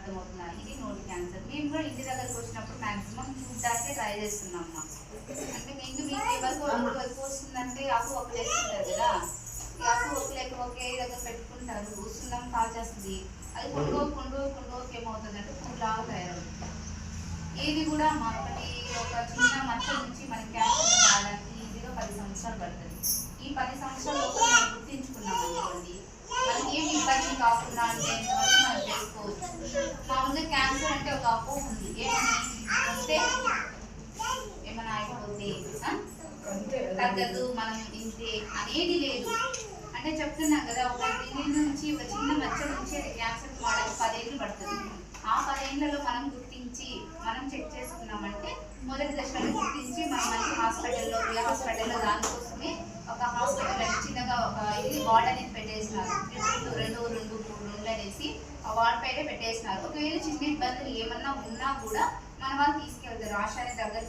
అర్థమవుతున్నా. ఇది నోటి క్యాన్సర్. మేము కూడా ఇంటి దగ్గరకు వచ్చినప్పుడు మాక్సిమం చూడడానికే ట్రై చేస్తున్నాం అమ్మా. అంటే మీకు ఎవరికి వస్తుందంటే ఆకు ఒకరు వేస్తుంటారు కదా, ఈ ఆకు ఒకే దగ్గర పెట్టుకుంటారు, వస్తున్నాం కాల్ చేస్తుంది, అది కొండోకి ఏమవుతుందంటే పువ్వులాగా తయారవుతుంది. ఏది కూడా ఒకటి ఒక చిన్న మచ్చ నుంచి మనకి క్యాన్సర్ రావడానికి ఈజీగా 10 సంవత్సరాలు పడుతుంది. ఈ 10 సంవత్సరాలు మనం గుర్తించుకున్నాం అనుకోండి, మనకి ఏమి ఇబ్బంది కాకుండా అంటే ఎంతవరకు మనం చేసుకోవచ్చు. మామూలుగా క్యాన్సర్ అంటే ఒక అపోహ ఉంది, ఏమని వస్తే ఏమైనా అయిపోతే తగ్గదు మనం ఇంతే అనేది లేదు. అంటే చెప్తున్నాం కదా, ఒక దీని నుంచి ఒక చిన్న మచ్చ నుంచి క్యాన్సర్ మారడానికి 10 ఏళ్ళు పడుతుంది. ఆ 10 ఏళ్లలో మనం గుర్తించి మనం చెక్ చేసుకున్నామంటే మొదటి దశలో గుర్తించి మనం మంచి హాస్పిటల్లో దానికోసమే ఒక హాస్పిటల్ అంటే చిన్నగా ఒక ఇది వార్డ్ అనేది పెట్టేసినారు. 2 రూమ్లు అనేసి ఆ వార్డ్ పైన పెట్టేసినారు. ఒకవేళ చిన్న ఇబ్బందులు ఏమన్నా ఉన్నా కూడా మన వాళ్ళు తీసుకెళ్తారు, ఆశాని దగ్గర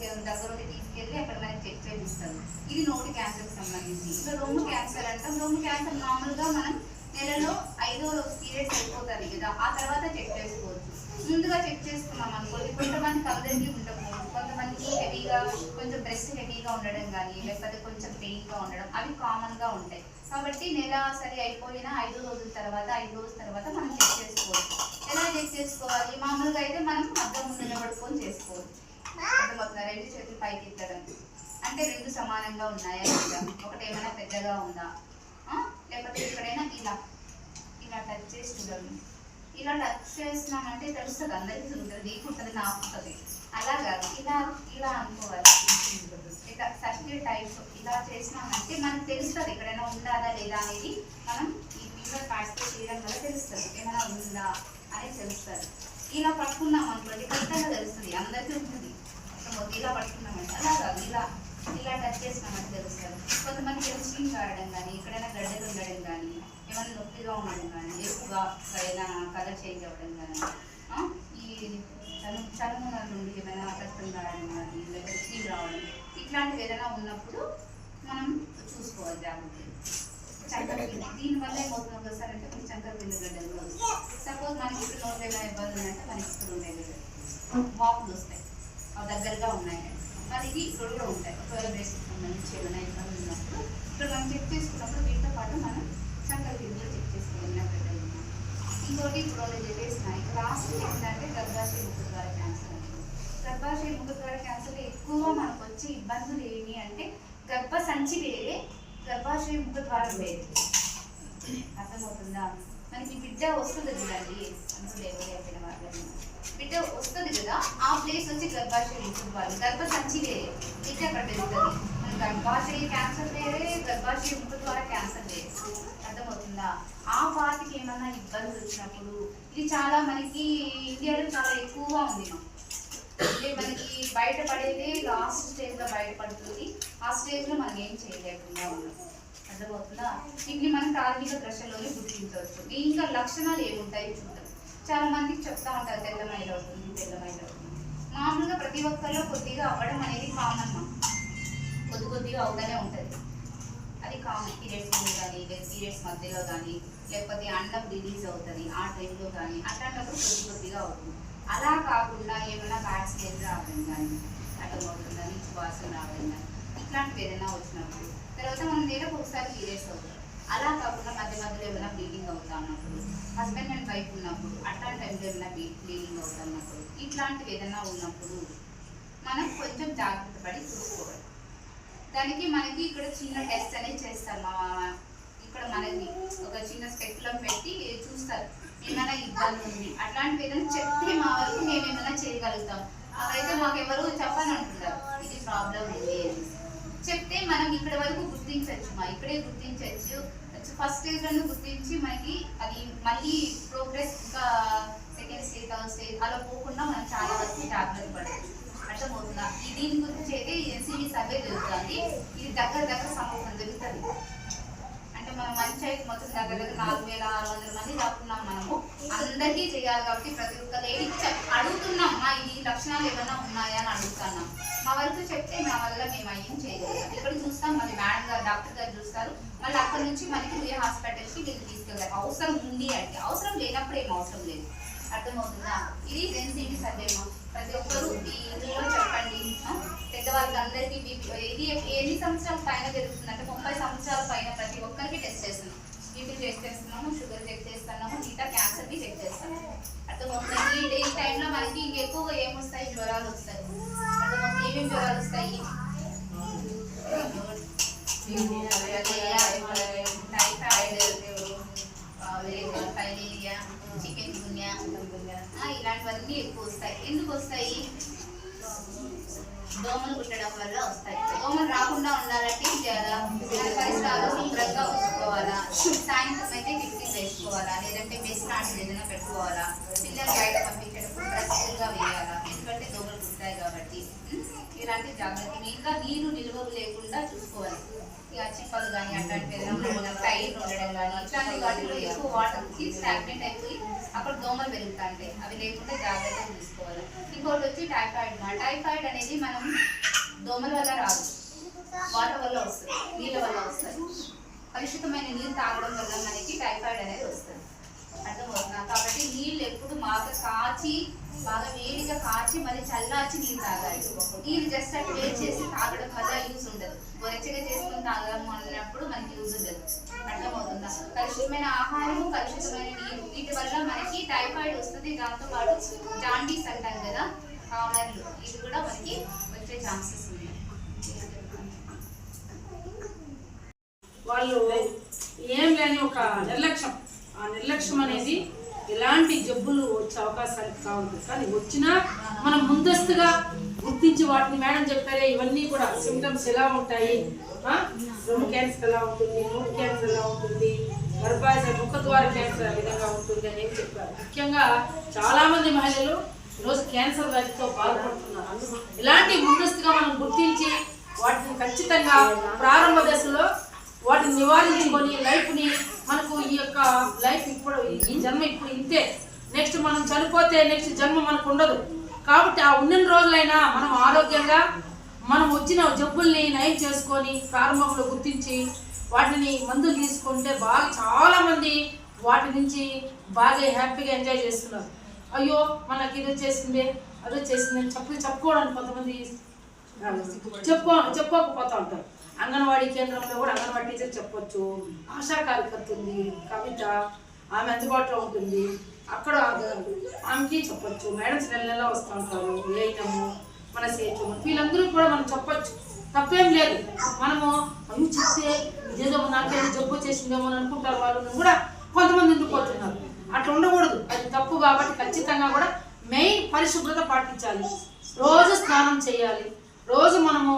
తీసుకెళ్ళి అక్కడ మనకి చెక్ చేపిస్తారు. ఇది నోటి క్యాన్సర్కి సంబంధించి. ఇంకా రొమ్ము క్యాన్సర్ అంటాం. రొమ్ము క్యాన్సర్ మామూలుగా మనం నెలలో 5వ రోజు పీరియడ్స్ అయిపోతుంది కదా, ఆ తర్వాత చెక్ చేసుకోవచ్చు. ముందుగా చెక్ చేసుకున్నాం అనుకోండి, కొంతమందికి అందరికీ ఉండకపోవచ్చు, కొంతమందికి హెవీగా కొంచెం బ్రెస్ట్ హెవీగా ఉండడం కానీ లేకపోతే కొంచెం పెయిన్గా ఉండడం అవి కామన్గా ఉంటాయి. కాబట్టి నెల సరి అయిపోయినా 5 రోజుల తర్వాత మనం చెక్ చేసుకోవచ్చు. ఎలా చెక్ చేసుకోవాలి? మామూలుగా అయితే మనం అద్దం ముందు నిలబడుకొని చేసుకోవచ్చు. అర్థమవుతుందా? 2 చేతులు పైకి ఎత్తడం అంటే 2 సమానంగా ఉన్నాయా లేదా, ఒకటి ఏమైనా పెద్దగా ఉందా, లేకపోతే ఎక్కడైనా ఇలా టచ్ చేసి చూడండి. ఇలా టచ్ చేసినామంటే తెలుస్తుంది, అందరికీ ఉంటుంది, నీకుంటుంది, నాకు ఉంటుంది. అలా కాదు, ఇలా అనుకోవాలి. ఇట్లా సర్కిల్ టైప్స్ ఇలా చేసినామంటే మనకు తెలుస్తుంది ఎక్కడైనా ఉండాలా లేదా అనేది. మనం ఈ ఫింగర్ ప్యాడ్స్తో చేయడం వల్ల తెలుస్తుంది ఏమైనా ఉందా అనేది తెలుస్తుంది. ఇలా పట్టుకున్నాం అనుకోండి, ఖచ్చితంగా తెలుస్తుంది, అందరికీ ఉంటుంది. ఇలా పట్టుకున్నామంటే అలా కాదు, ఇలా టచ్ చేసినామంటే తెలుస్తుంది. కొంతమంది స్కిన్ కారడం కానీ ఎక్కడైనా గడ్డలు ఉండడం కానీ ఏమైనా నొప్పిగా ఉండడం కానీ ఎక్కువగా ఏదైనా కలర్ చేంజ్ అవ్వడం కానీ ఈ చనుమల నుండి ఏమైనా రక్తం రావడం కానీ లేకపోతే స్కిన్ రావడం ఇట్లాంటివి ఏదైనా ఉన్నప్పుడు మనం చూసుకోవాలి జాగ్రత్తగా. చక్కెర పిండి దీనివల్ల ఏమవుతుంది ఒకసారి అంటే మనకి చక్కెర పిండి గడ్డలు కూడా వస్తాయి. సపోజ్ మనకి ఇప్పుడు నోట్లో ఏమైనా ఇబ్బంది ఉందంటే మనకి ఇక్కడ ఉంటాయి వాపులు వస్తాయి, అవి దగ్గరగా ఉన్నాయండి. మరి ఇది ఇక్కడ కూడా ఉంటాయి. ఒకవేళ బ్రెస్ట్ సంబంధించి ఏమైనా ఇబ్బంది ఉన్నప్పుడు ఇక్కడ మనం చెక్ చేసుకున్నప్పుడు వీటితో పాటు మనం చక్కెర పిండి కూడా చెక్ చేసుకోవాలి. ఇంకోటి ఇప్పుడు వాళ్ళు చెప్పేసిన లాస్ట్ ఏంటంటే గర్భాశయ ముఖద్వార క్యాన్సర్ అంటే. గర్భాశయ ముఖద్వార క్యాన్సర్లో ఎక్కువగా మనకు వచ్చే ఇబ్బందులు ఏమి అంటే గర్భసంచి వేరే, గర్భాశయ ముఖద్వారం వేరే. అర్థమవుతుందా? మనకి బిడ్డ వస్తుంది కదండి, అందులో ఎవరు చెప్పిన వాళ్ళని బిడ్డ వస్తుంది కదా, ఆ ప్లేస్ వచ్చి గర్భాశయ ముఖద్వారం, గర్భసంచి వేరే, బిడ్డ అక్కడ పెరుగుతుంది. మన గర్భాశయ క్యాన్సర్ వేరే, గర్భాశయ ముఖద్వార క్యాన్సర్ వేరే. అర్థమవుతుందా? ఆ పార్టీకి ఏమన్నా ఇబ్బందులు వచ్చినప్పుడు ఇది చాలా మనకి ఇండియాలో చాలా ఎక్కువగా ఉంది. అంటే మనకి బయటపడేది లాస్ట్ స్టేజ్లో బయటపడుతుంది. ఆ స్టేజ్లో మనం ఏం చేయలేకుండా ఉన్నాం. అర్థమవుతుందా? వీటిని మనం ప్రాథమిక దశలోనే గుర్తించవచ్చు. ఇంకా లక్షణాలు ఏముంటాయి చూద్దాం. చాలా మందికి చెప్తా ఉంటారు తెల్లమైలు అవుతుంది. మామూలుగా ప్రతి ఒక్కరిలో కొద్దిగా అవ్వడం అనేది కామన్. కొద్దిగా అవుతూనే ఉంటుంది, అది కామన్. పీరియడ్స్ ముందు కానీ పీరియడ్స్ మధ్యలో కానీ లేకపోతే అండం రిలీజ్ అవుతుంది ఆ టైంలో కానీ అట్లాంటప్పుడు కొద్దిగా అవుతుంది. అలా కాకుండా ఏమైనా బ్యాడ్ స్మెల్ రావడం కానీ అర్థమవుతుందా, నీచు వాసన రావడం కానీ ఇట్లాంటివి ఏదైనా వచ్చినప్పుడు తర్వాత మనం నెలకు ఒకసారి పీరియడ్స్ అవుతాం. అలా కాకుండా మధ్యలో ఏమైనా బ్లీడింగ్ అవుతా ఉన్నప్పుడు, హస్బెండ్ అండ్ వైఫ్ ఉన్నప్పుడు అట్లాంటి టైంలో ఏమైనా బ్లీడింగ్ అవుతా ఉన్నప్పుడు ఇట్లాంటివి ఏదైనా ఉన్నప్పుడు మనం కొంచెం జాగ్రత్త పడి చూసుకోవాలి. దానికి మనకి ఇక్కడ చిన్న టెస్ట్ అనేది చేస్తారు. ఇక్కడ మనకి ఒక చిన్న స్పెక్యులం పెట్టి చూస్తారు ఏమైనా ఇబ్బంది ఉంది. అట్లాంటివి ఏదైనా చెప్తే మా వరకు మేము ఏమైనా చేయగలుగుతాం. అదైతే మాకు ఎవరు చెప్పని అంటున్నారు ఇది ప్రాబ్లం ఉంది అని చెప్తే మనం ఇక్కడ వరకు గుర్తించవచ్చు. ఇక్కడే గుర్తించవచ్చు. ఫస్ట్ స్టేజ్లను గుర్తించి మనకి అది మళ్ళీ ప్రోగ్రెస్ ఇంకా సెకండ్ స్టేజ్ థర్డ్ స్టేజ్ అలా పోకుండా మనం చాలా వరకు జాగ్రత్త పడవచ్చు. అర్థమవుతుందా? దీని గురించి అయితే ఎన్సీబీ సర్వే జరుగుతుంది. ఇది దగ్గర సమూహం జరుగుతుంది. అంటే మనం పంచాయతీ మొత్తం దగ్గర 4600 మంది దాక్కున్నాం. మనము అందరికీ చేయాలి కాబట్టి ప్రతి ఒక్క లేడీ అడుగుతున్నాం ఇది లక్షణాలు ఏమైనా ఉన్నాయా అని అడుగుతున్నాం. మా వరకు చెప్తే మా వల్ల మేము ఏం చేయగలుగుతాం. ఇక్కడ చూస్తాం, మళ్ళీ మేడం గారు డాక్టర్ గారు చూస్తారు. మళ్ళీ అక్కడ నుంచి మనకి ఏ హాస్పిటల్కి వీళ్ళు తీసుకెళ్తారు. అవసరం ఉంది అంటే, అవసరం లేనప్పుడు ఏం అవసరం లేదు. అర్థమవుతుందా? ఇది డెన్సిటీ సర్వే మా. ప్రతి ఒక్కరు ఈ ఇందులో చెప్పండి. పెద్దవాళ్ళకి అందరికీ ఇది ఎన్ని సంవత్సరాల పైన జరుగుతుంది అంటే 30 సంవత్సరాల పైన ప్రతి ఒక్కరికి టెస్ట్ చేస్తున్నాం. బీపీ చెక్ చేస్తున్నాము, షుగర్ చెక్ చేస్తున్నాము, మిగతా క్యాన్సర్కి చెక్ చేస్తున్నాము. అర్థమవుతుంది. ఈ టైంలో మనకి ఇంకెక్కువగా ఏమొస్తాయి? జ్వరాలు వస్తాయి. అర్థమవుతుంది. ఏమేమి జ్వరాలు వస్తాయి? టైఫాయిడ్, ఫైలేరియా, చికెన్ గున్యా, ఇలాంటివన్నీ ఎక్కువ వస్తాయి. ఎందుకు వస్తాయి? దోమలు కుట్టడం వల్ల వస్తాయి. దోమలు రాకుండా ఉండాలంటే ఏం చేయాలా? పరిసరాలు శుభ్రంగా ఉంచుకోవాలా, సాయంత్రం అయితే కిటికీలు వేసుకోవాలా, లేదంటే మెస్ లాంటిది ఏదైనా పెట్టుకోవాలా, పిల్లలు బయట పంపించేటప్పుడు డ్రెస్సులుగా వేయాలా, ఎందుకంటే దోమలు కుట్టాయి కాబట్టి. ఇలాంటి జాగ్రత్త. ఇంకా నీరు నిల్వలు లేకుండా చూసుకోవాలి. ఇక చిప్పలు కానీ అట్లాంటివి ఏదైనా టైర్లు ఉండడం కానీ ఇట్లాంటి వాటిలో ఎక్కువ వాటర్కి స్టాగ్నెంట్ అయిపోయి అక్కడ దోమలు పెరుగుతాయి. అవి లేకుండా జాగ్రత్తగా చూసుకోవాలి. ఇంకోటి వచ్చి టైఫాయిడ్. టైఫాయిడ్ అనేది మనం దోమల వల్ల రాదు, వాటర్ వల్ల వస్తుంది, నీళ్ళ వల్ల వస్తుంది. కలుషితమైన నీళ్ళు తాగడం వల్ల మనకి టైఫాయిడ్ అనేది వస్తుంది. అర్థమవుతుందా? కాబట్టి నీళ్ళు ఎప్పుడు బాగా వేడిగా కాచి మళ్ళీ చల్లార్చి నీళ్ళు తాగాలి. నీళ్ళు జస్ట్ అట్లా వేడి చేసి తాగడం వల్ల యూజ్ ఉండదు. గొరచెగా చేసుకుని తాగడం అన్నప్పుడు మనకి యూజ్ ఉండదు. అర్థమవుతుందా? కలుషితమైన ఆహారము, కలుషితమైన నీరు, వీటి వల్ల మనకి టైఫాయిడ్ వస్తుంది. దాంతోపాటు జాండీస్ అంటాం కదా, కామర్లు, ఇవి కూడా మనకి వచ్చే ఛాన్సెస్ ఉన్నాయి. వాళ్ళు ఏం లేని ఒక నిర్లక్ష్యం, ఆ నిర్లక్ష్యం అనేది ఎలాంటి జబ్బులు వచ్చే అవకాశాలు కావాలి. కానీ వచ్చినా మనం ముందస్తుగా గుర్తించి వాటిని మేడం చెప్పారే ఇవన్నీ కూడా సిమ్టమ్స్ ఎలా ఉంటాయి, రొమ్ము క్యాన్సర్ ఎలా ఉంటుంది, మూడు క్యాన్సర్ ఎలా ఉంటుంది, గర్భాశయ ముఖద్వార క్యాన్సర్ ఏ విధంగా ఉంటుంది అనేది చెప్పారు. ముఖ్యంగా చాలామంది మహిళలు ఈరోజు క్యాన్సర్ వ్యాధితో బాధపడుతున్నారు. ఇలాంటి ముందస్తుగా మనం గుర్తించి వాటిని ఖచ్చితంగా ప్రారంభ దశలో వాటిని నివారించుకొని లైఫ్ని, మనకు ఈ యొక్క లైఫ్ ఇప్పుడు ఈ జన్మ ఇప్పుడు ఇంతే, నెక్స్ట్ మనం చనిపోతే నెక్స్ట్ జన్మ మనకు ఉండదు. కాబట్టి ఆ ఉన్న రోజులైనా మనం ఆరోగ్యంగా మనం వచ్చిన జబ్బుల్ని నయం చేసుకొని ప్రారంభంలో గుర్తించి వాటిని మందులు తీసుకుంటే చాలామంది వాటి నుంచి బాగా హ్యాపీగా ఎంజాయ్ చేస్తున్నారు. అయ్యో మనకి ఇది వచ్చేసింది అది వచ్చేసింది అని చెప్పుకోవడానికి కొంతమంది చెప్పుకోకపోతూ ఉంటారు. అంగన్వాడీ కేంద్రంలో కూడా అంగన్వాడీ టీచర్ చెప్పొచ్చు, ఆశా కార్యకర్త ఉంది కవిత, ఆమె అందుబాటులో ఉంటుంది, అక్కడ ఆమెకి చెప్పొచ్చు. మేడమ్స్ నెల వస్తూ ఉంటారు, ఏఐనము, మన సేచు, వీళ్ళందరూ కూడా మనం చెప్పొచ్చు, తప్పేం లేదు. మనము అవి చెప్తే ఇదేదో నాకేదో జబ్బు వచ్చేసిందేమో అని అనుకుంటారు వాళ్ళు కూడా కొంతమంది ఉండిపోతున్నారు. అట్లా ఉండకూడదు, అది తప్పు. కాబట్టి ఖచ్చితంగా కూడా మెయిన్ పరిశుభ్రత పాటించాలి. రోజు స్నానం చేయాలి. రోజు మనము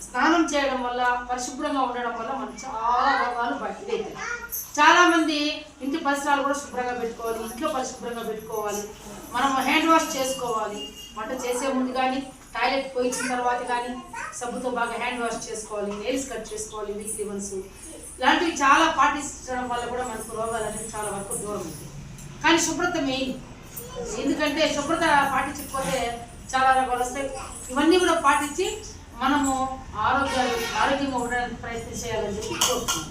స్నానం చేయడం వల్ల, పరిశుభ్రంగా ఉండడం వల్ల మనకు చాలా రోగాలు బయటకు. చాలామంది ఇంటి పరిసరాలు కూడా శుభ్రంగా పెట్టుకోవాలి, ఇంట్లో పరిశుభ్రంగా పెట్టుకోవాలి. మనం హ్యాండ్ వాష్ చేసుకోవాలి. వంట చేసే ముందు కానీ, టాయిలెట్ పోయించిన తర్వాత కానీ సబ్బుతో బాగా హ్యాండ్ వాష్ చేసుకోవాలి, నెయిల్స్ కట్ చేసుకోవాలి వీక్లీ వన్స్. ఇలాంటివి చాలా పాటించడం వల్ల కూడా మనకు రోగాలు అనేవి చాలా వరకు దూరం ఉంటుంది. కానీ శుభ్రత మెయిన్, ఎందుకంటే శుభ్రత పాటించకపోతే చాలా రోగాలు వస్తాయి. ఇవన్నీ కూడా పాటించి మనము ఆరోగ్యంగా ఉండడానికి ప్రయత్నం చేయాలని చెప్పి కోరుతున్నాను.